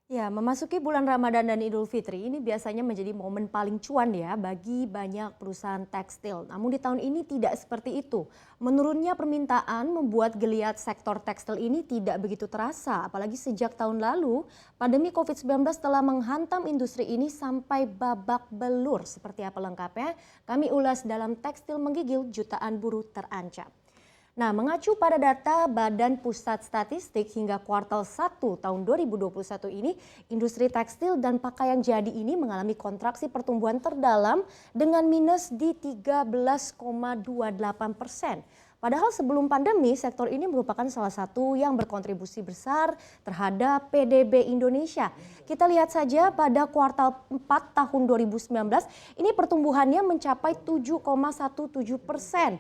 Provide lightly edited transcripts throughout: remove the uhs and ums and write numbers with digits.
Ya, memasuki bulan Ramadan dan Idul Fitri ini biasanya menjadi momen paling cuan ya bagi banyak perusahaan tekstil. Namun di tahun ini tidak seperti itu. Menurunnya permintaan membuat geliat sektor tekstil ini tidak begitu terasa. Apalagi sejak tahun lalu, pandemi COVID-19 telah menghantam industri ini sampai babak belur. Seperti apa lengkapnya? Kami ulas dalam Tekstil Menggigil Jutaan Buruh Terancam. Nah, mengacu pada data Badan Pusat Statistik hingga kuartal 1 tahun 2021 ini, industri tekstil dan pakaian jadi ini mengalami kontraksi pertumbuhan terdalam dengan minus di 13,28%. Padahal sebelum pandemi, sektor ini merupakan salah satu yang berkontribusi besar terhadap PDB Indonesia. Kita lihat saja pada kuartal 4 tahun 2019, ini pertumbuhannya mencapai 7,17%.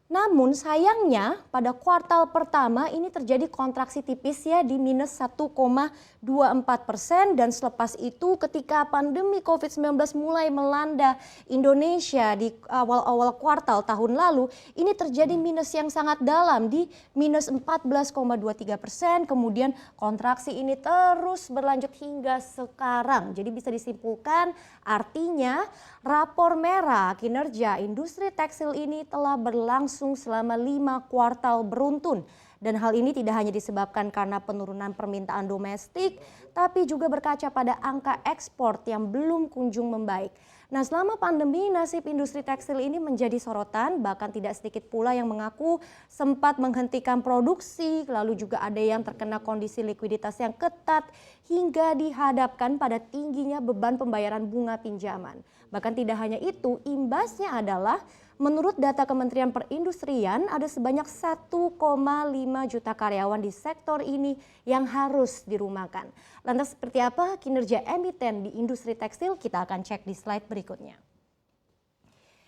Namun sayangnya pada kuartal pertama ini terjadi kontraksi tipis ya di minus 1,24% dan selepas itu ketika pandemi COVID-19 mulai melanda Indonesia di awal-awal kuartal tahun lalu ini terjadi minus yang sangat dalam di minus 14,23%, kemudian kontraksi ini terus berlanjut hingga sekarang. Jadi bisa disimpulkan artinya rapor merah kinerja industri tekstil ini telah berlangsung selama 5 kuartal beruntun. Dan hal ini tidak hanya disebabkan karena penurunan permintaan domestik, tapi juga berkaca pada angka ekspor yang belum kunjung membaik. Nah, selama pandemi nasib industri tekstil ini menjadi sorotan, bahkan tidak sedikit pula yang mengaku sempat menghentikan produksi, lalu juga ada yang terkena kondisi likuiditas yang ketat hingga dihadapkan pada tingginya beban pembayaran bunga pinjaman. Bahkan tidak hanya itu, imbasnya adalah menurut data Kementerian Perindustrian ada sebanyak 1,5 juta karyawan di sektor ini yang harus dirumahkan. Lantas seperti apa kinerja emiten di industri tekstil? Kita akan cek di slide berikutnya.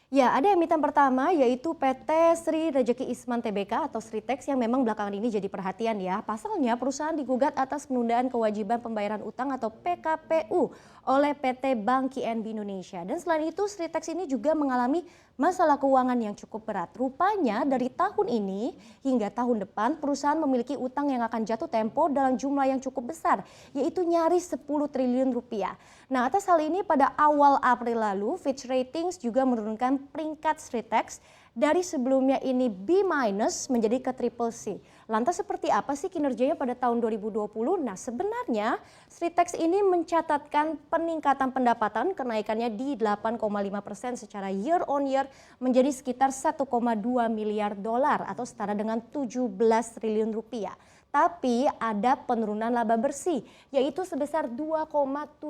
Ya, ada emiten pertama yaitu PT Sri Rejeki Isman Tbk atau Sritex yang memang belakangan ini jadi perhatian ya. Pasalnya perusahaan digugat atas penundaan kewajiban pembayaran utang atau PKPU oleh PT Bank KNB Indonesia. Dan selain itu Sritex ini juga mengalami masalah keuangan yang cukup berat. Rupanya dari tahun ini hingga tahun depan perusahaan memiliki utang yang akan jatuh tempo dalam jumlah yang cukup besar yaitu nyaris 10 triliun rupiah. Nah, atas hal ini pada awal April lalu Fitch Ratings juga menurunkan peringkat Sritex dari sebelumnya ini B- menjadi ke triple C. Lantas seperti apa sih kinerjanya pada tahun 2020? Nah, sebenarnya Sritex ini mencatatkan peningkatan pendapatan kenaikannya di 8,5% secara year on year menjadi sekitar 1,2 miliar dolar atau setara dengan 17 triliun rupiah. Tapi ada penurunan laba bersih yaitu sebesar 2,7%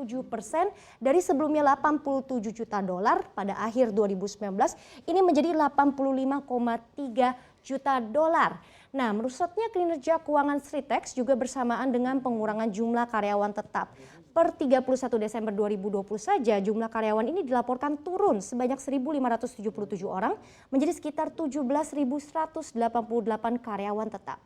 dari sebelumnya 87 juta dolar pada akhir 2019 ini menjadi 85,3 juta dolar. Nah, merusaknya kinerja keuangan Sritex juga bersamaan dengan pengurangan jumlah karyawan tetap. Per 31 Desember 2020 saja jumlah karyawan ini dilaporkan turun sebanyak 1.577 orang menjadi sekitar 17.188 karyawan tetap.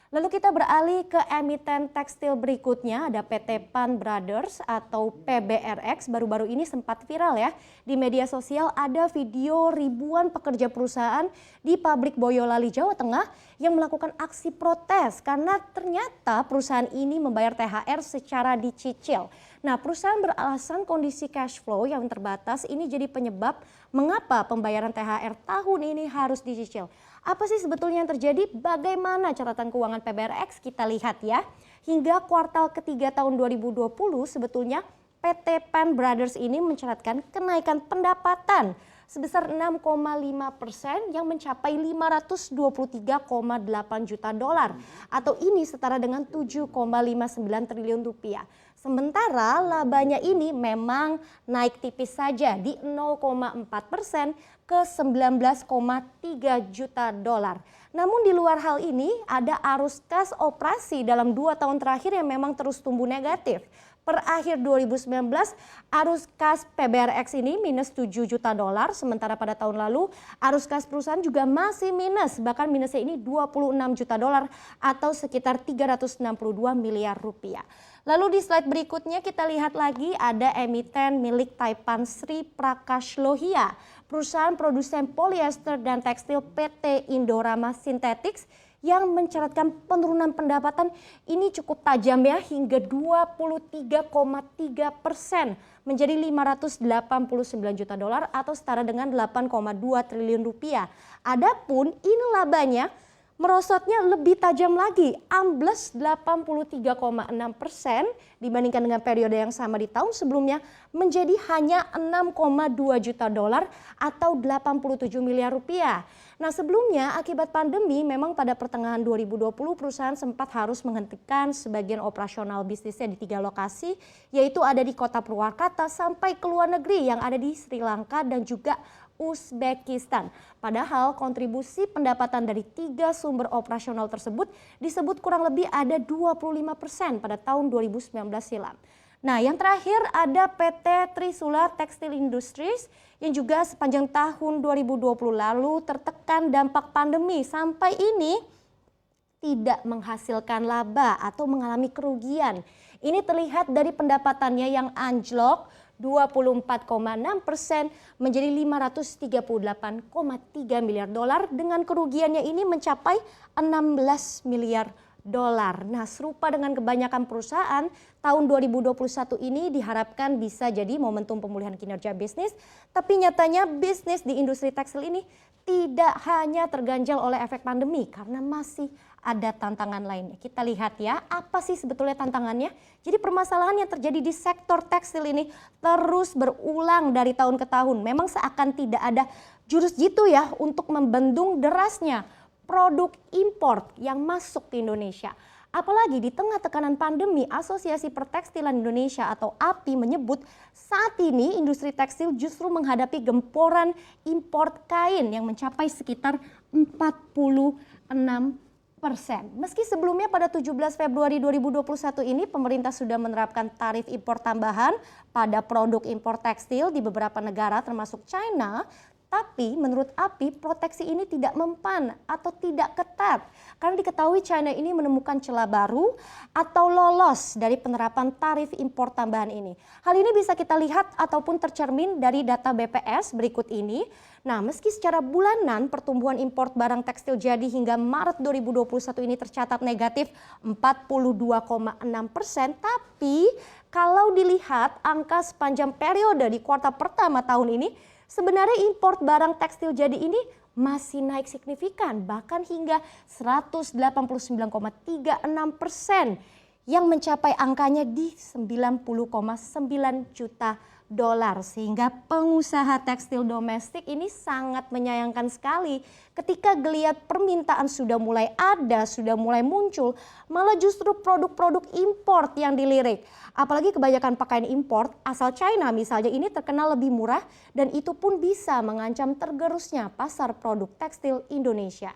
Lalu kita beralih ke emiten tekstil berikutnya, ada PT Pan Brothers atau PBRX. Baru-baru ini sempat viral ya di media sosial, ada video ribuan pekerja perusahaan di pabrik Boyolali, Jawa Tengah yang melakukan aksi protes karena ternyata perusahaan ini membayar THR secara dicicil. Nah, perusahaan beralasan kondisi cash flow yang terbatas ini jadi penyebab mengapa pembayaran THR tahun ini harus dicicil. Apa sih sebetulnya yang terjadi? Bagaimana catatan keuangan PBRX? Kita lihat ya. Hingga kuartal ketiga tahun 2020 sebetulnya PT Pan Brothers ini mencatatkan kenaikan pendapatan sebesar 6,5% yang mencapai 523,8 juta dolar atau ini setara dengan 7,59 triliun rupiah. Sementara labanya ini memang naik tipis saja di 0,4% ke 19,3 juta dolar. Namun di luar hal ini ada arus kas operasi dalam 2 tahun terakhir yang memang terus tumbuh negatif. Per akhir 2019 arus kas PBRX ini minus 7 juta dolar, sementara pada tahun lalu arus kas perusahaan juga masih minus, bahkan minusnya ini 26 juta dolar atau sekitar 362 miliar rupiah. Lalu di slide berikutnya kita lihat lagi ada emiten milik Taipan Sri Prakash Lohia, perusahaan produsen polyester dan tekstil PT Indorama Synthetics yang mencatatkan penurunan pendapatan ini cukup tajam ya, hingga 23,3% menjadi 589 juta dolar atau setara dengan 8,2 triliun rupiah. Adapun ini labanya merosotnya lebih tajam lagi, ambles 83,6% dibandingkan dengan periode yang sama di tahun sebelumnya menjadi hanya 6,2 juta dolar atau 87 miliar rupiah. Nah, sebelumnya akibat pandemi memang pada pertengahan 2020 perusahaan sempat harus menghentikan sebagian operasional bisnisnya di 3 lokasi, yaitu ada di kota Purwakarta sampai ke luar negeri yang ada di Sri Lanka dan juga Uzbekistan. Padahal kontribusi pendapatan dari 3 sumber operasional tersebut disebut kurang lebih ada 25% pada tahun 2019 silam. Nah, yang terakhir ada PT Trisula Textile Industries yang juga sepanjang tahun 2020 lalu tertekan dampak pandemi sampai ini tidak menghasilkan laba atau mengalami kerugian. Ini terlihat dari pendapatannya yang anjlok 24,6% menjadi 538,3 miliar dolar dengan kerugiannya ini mencapai 16 miliar dolar. Nah, serupa dengan kebanyakan perusahaan, tahun 2021 ini diharapkan bisa jadi momentum pemulihan kinerja bisnis, tapi nyatanya bisnis di industri tekstil ini tidak hanya terganjal oleh efek pandemi karena masih ada tantangan lainnya. Kita lihat ya, apa sih sebetulnya tantangannya? Jadi permasalahan yang terjadi di sektor tekstil ini terus berulang dari tahun ke tahun. Memang seakan tidak ada jurus jitu ya untuk membendung derasnya produk impor yang masuk ke Indonesia. Apalagi di tengah tekanan pandemi, Asosiasi Pertekstilan Indonesia atau API menyebut saat ini industri tekstil justru menghadapi gempuran impor kain yang mencapai sekitar 46%. Meski sebelumnya pada 17 Februari 2021 ini pemerintah sudah menerapkan tarif impor tambahan pada produk impor tekstil di beberapa negara termasuk China, tapi menurut API proteksi ini tidak mempan atau tidak ketat karena diketahui China ini menemukan celah baru atau lolos dari penerapan tarif impor tambahan ini. Hal ini bisa kita lihat ataupun tercermin dari data BPS berikut ini. Nah, meski secara bulanan pertumbuhan impor barang tekstil jadi hingga Maret 2021 ini tercatat negatif 42,6%, tapi kalau dilihat angka sepanjang periode di kuartal pertama tahun ini, sebenarnya impor barang tekstil jadi ini masih naik signifikan, bahkan hingga 189,36% yang mencapai angkanya di 90,9 juta dolar. Sehingga pengusaha tekstil domestik ini sangat menyayangkan sekali ketika geliat permintaan sudah mulai ada, sudah mulai muncul, malah justru produk-produk impor yang dilirik. Apalagi kebanyakan pakaian impor asal China misalnya ini terkenal lebih murah dan itu pun bisa mengancam tergerusnya pasar produk tekstil Indonesia.